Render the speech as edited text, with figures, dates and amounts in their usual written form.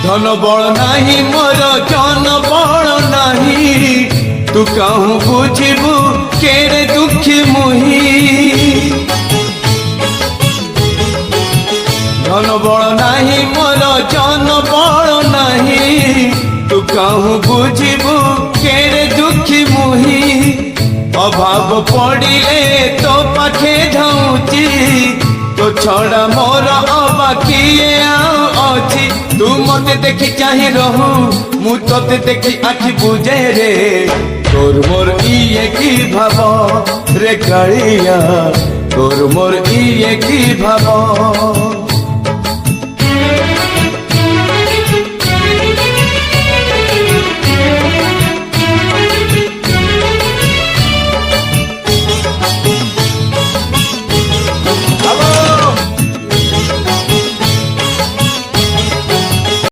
धन बल नाही मोर जन बल नाही तू कहूँ बुझबू केरे दुखी मुही धन बल नाही मोर जन बल नाही तू कहूँ बुझबू केरे दुखी मुही अभाव पड़िले तो पाखे धाऊची तो छड़ा मोर अबा किए अच्छी तू मते देखी चाहे रहू मु तोते देखी आखि बुझे रे तोर मोर इए की भाव रे कालिया तोर मोर इए की भाव।